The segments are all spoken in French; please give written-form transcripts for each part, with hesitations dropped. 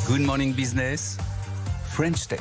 Good Morning Business, French Tech.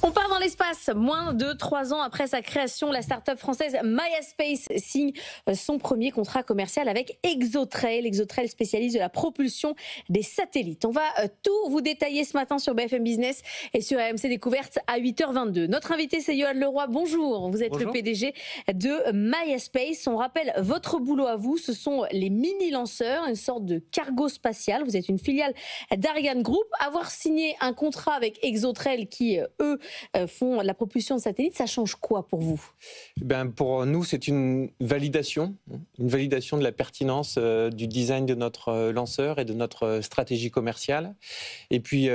On part dans l'espace. Moins de 3 ans après sa création, la start-up française MaiaSpace signe son premier contrat commercial avec Exotrail. Exotrail, spécialiste de la propulsion des satellites. On va tout vous détailler ce matin sur BFM Business et sur AMC Découverte à 8h22. Notre invité, c'est Yoann Leroy. Bonjour. Vous êtes le PDG de MaiaSpace. On rappelle votre boulot à vous. Ce sont les mini-lanceurs, une sorte de cargo spatial. Vous êtes une filiale d'Ariane Group. Avoir signé un contrat avec Exotrail qui, eux, font la propulsion de satellites, ça change quoi pour vous ? Pour nous, c'est une validation de la pertinence du design de notre lanceur et de notre stratégie commerciale. Et puis,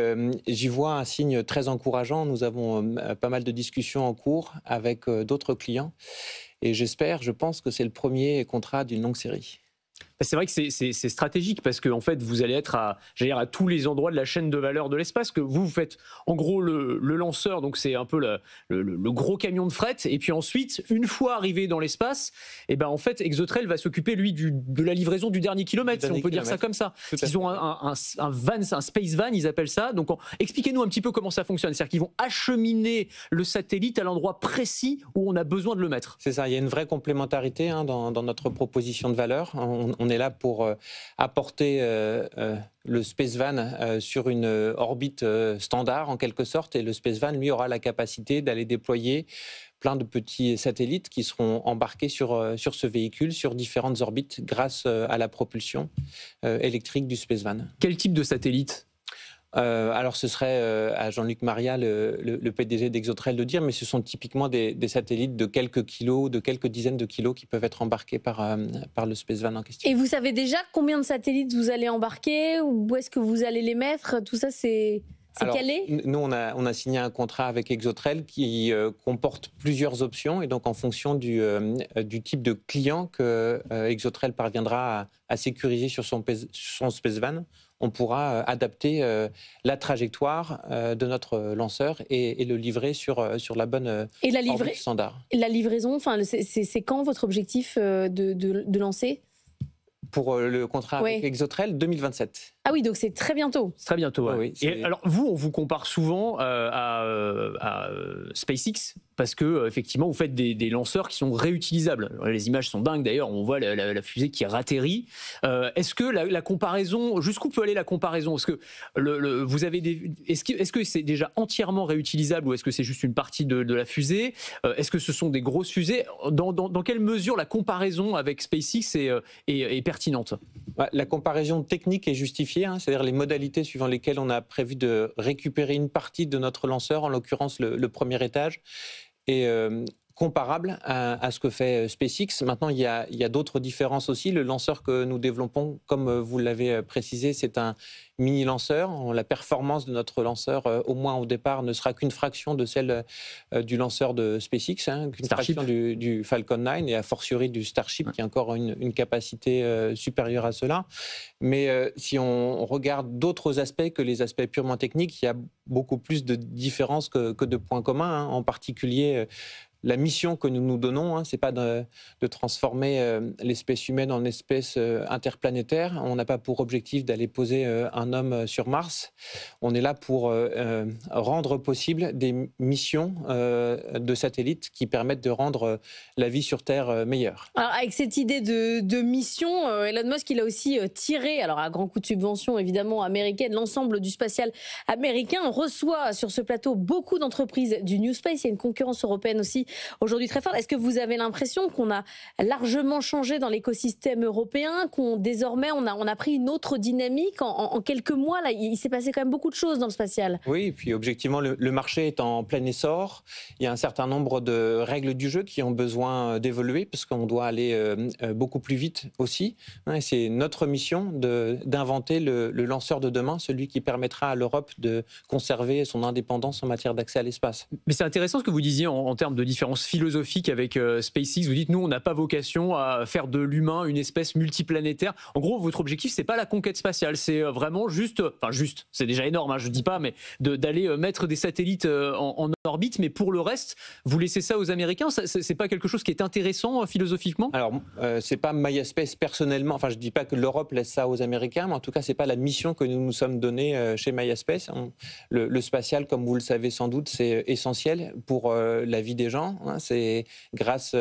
j'y vois un signe très encourageant. Nous avons pas mal de discussions en cours avec d'autres clients. Et je pense que c'est le premier contrat d'une longue série. C'est vrai que c'est stratégique parce que en fait, vous allez être à tous les endroits de la chaîne de valeur de l'espace. Que vous faites en gros le lanceur, donc c'est un peu le gros camion de fret. Et puis ensuite, une fois arrivé dans l'espace, en fait, Exotrail va s'occuper lui de la livraison du dernier kilomètre, si on peut dire ça comme ça. Ils ont un van, un space van, ils appellent ça. Donc expliquez-nous un petit peu comment ça fonctionne. C'est-à-dire qu'ils vont acheminer le satellite à l'endroit précis où on a besoin de le mettre. C'est ça. Il y a une vraie complémentarité dans notre proposition de valeur. On est là pour apporter le Space Van sur une orbite standard en quelque sorte, et le Space Van lui aura la capacité d'aller déployer plein de petits satellites qui seront embarqués sur ce véhicule sur différentes orbites grâce à la propulsion électrique du Space Van. Quel type de satellite ? Alors ce serait à Jean-Luc Maria, le PDG d'Exotrail, de dire, mais ce sont typiquement des satellites de quelques kilos, de quelques dizaines de kilos qui peuvent être embarqués par le Space Van en question. Et vous savez déjà combien de satellites vous allez embarquer ? Où est-ce que vous allez les mettre ? Tout ça, c'est calé ? Nous, on a signé un contrat avec Exotrail qui comporte plusieurs options, et donc en fonction du type de client que Exotrail parviendra à sécuriser sur son Space Van, on pourra adapter la trajectoire de notre lanceur et le livrer sur la bonne orbite standard. Et la livraison, c'est quand votre objectif de lancer ? Pour le contrat avec Exotrail, 2027. Ah oui, donc c'est très bientôt. C'est très bientôt, ouais. Oui, et alors, on vous compare souvent à SpaceX parce que effectivement, vous faites des lanceurs qui sont réutilisables. Les images sont dingues d'ailleurs, on voit la fusée qui ratterrit. Est-ce que la comparaison, jusqu'où peut aller la comparaison ? Est-ce que vous avez est-ce que c'est déjà entièrement réutilisable ou est-ce que c'est juste une partie de la fusée ? Est-ce que ce sont des grosses fusées ? Dans quelle mesure la comparaison avec SpaceX est pertinente ? La comparaison technique est justifiée, c'est-à-dire les modalités suivant lesquelles on a prévu de récupérer une partie de notre lanceur, en l'occurrence le premier étage, est comparable à ce que fait SpaceX. Maintenant, il y a d'autres différences aussi. Le lanceur que nous développons, comme vous l'avez précisé, c'est un mini-lanceur. La performance de notre lanceur, au moins au départ, ne sera qu'une fraction de celle du lanceur de SpaceX, qu'une fraction du Falcon 9 et a fortiori du Starship, qui a encore une capacité supérieure à cela. Mais si on regarde d'autres aspects que les aspects purement techniques, il y a beaucoup plus de différences que de points communs, en particulier la mission que nous nous donnons, c'est pas de transformer l'espèce humaine en espèce interplanétaire. On n'a pas pour objectif d'aller poser un homme sur Mars. On est là pour rendre possible des missions de satellites qui permettent de rendre la vie sur Terre meilleure. Alors, avec cette idée de mission, Elon Musk, il a aussi tiré, alors à grand coup de subvention évidemment américaine, l'ensemble du spatial américain. On reçoit sur ce plateau beaucoup d'entreprises du New Space. Il y a une concurrence européenne aussi aujourd'hui très forte. Est-ce que vous avez l'impression qu'on a largement changé dans l'écosystème européen, qu'on désormais on a pris une autre dynamique en quelques mois là, il s'est passé quand même beaucoup de choses dans le spatial. Oui, et puis objectivement le marché est en plein essor. Il y a un certain nombre de règles du jeu qui ont besoin d'évoluer parce qu'on doit aller beaucoup plus vite aussi. Et c'est notre mission d'inventer le lanceur de demain, celui qui permettra à l'Europe de conserver son indépendance en matière d'accès à l'espace. Mais c'est intéressant ce que vous disiez en termes de différence différence philosophique avec SpaceX. Vous dites, nous, on n'a pas vocation à faire de l'humain une espèce multiplanétaire. En gros, votre objectif, c'est pas la conquête spatiale, c'est vraiment juste, c'est déjà énorme, hein, je dis pas, mais d'aller mettre des satellites en orbite. Mais pour le reste, vous laissez ça aux Américains. C'est pas quelque chose qui est intéressant philosophiquement? Alors, c'est pas MySpace personnellement. Enfin, je dis pas que l'Europe laisse ça aux Américains, mais en tout cas, c'est pas la mission que nous nous sommes donnée chez MySpace. Le spatial, comme vous le savez sans doute, c'est essentiel pour la vie des gens. Hein. C'est grâce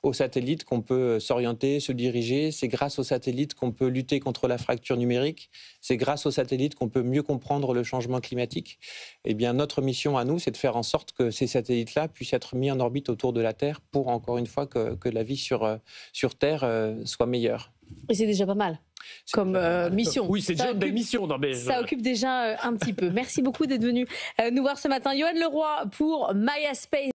aux satellites qu'on peut s'orienter, se diriger. C'est grâce aux satellites qu'on peut lutter contre la fracture numérique. C'est grâce aux satellites qu'on peut mieux comprendre le changement climatique. Eh bien, notre mission à nous, c'est de faire en sorte que ces satellites-là puissent être mis en orbite autour de la Terre pour, encore une fois, que la vie sur Terre soit meilleure. Et c'est déjà pas mal comme mission. Oui, c'est déjà une belle mission. Ça occupe déjà un petit peu. Merci beaucoup d'être venu nous voir ce matin. Yoann Leroy pour MySpace.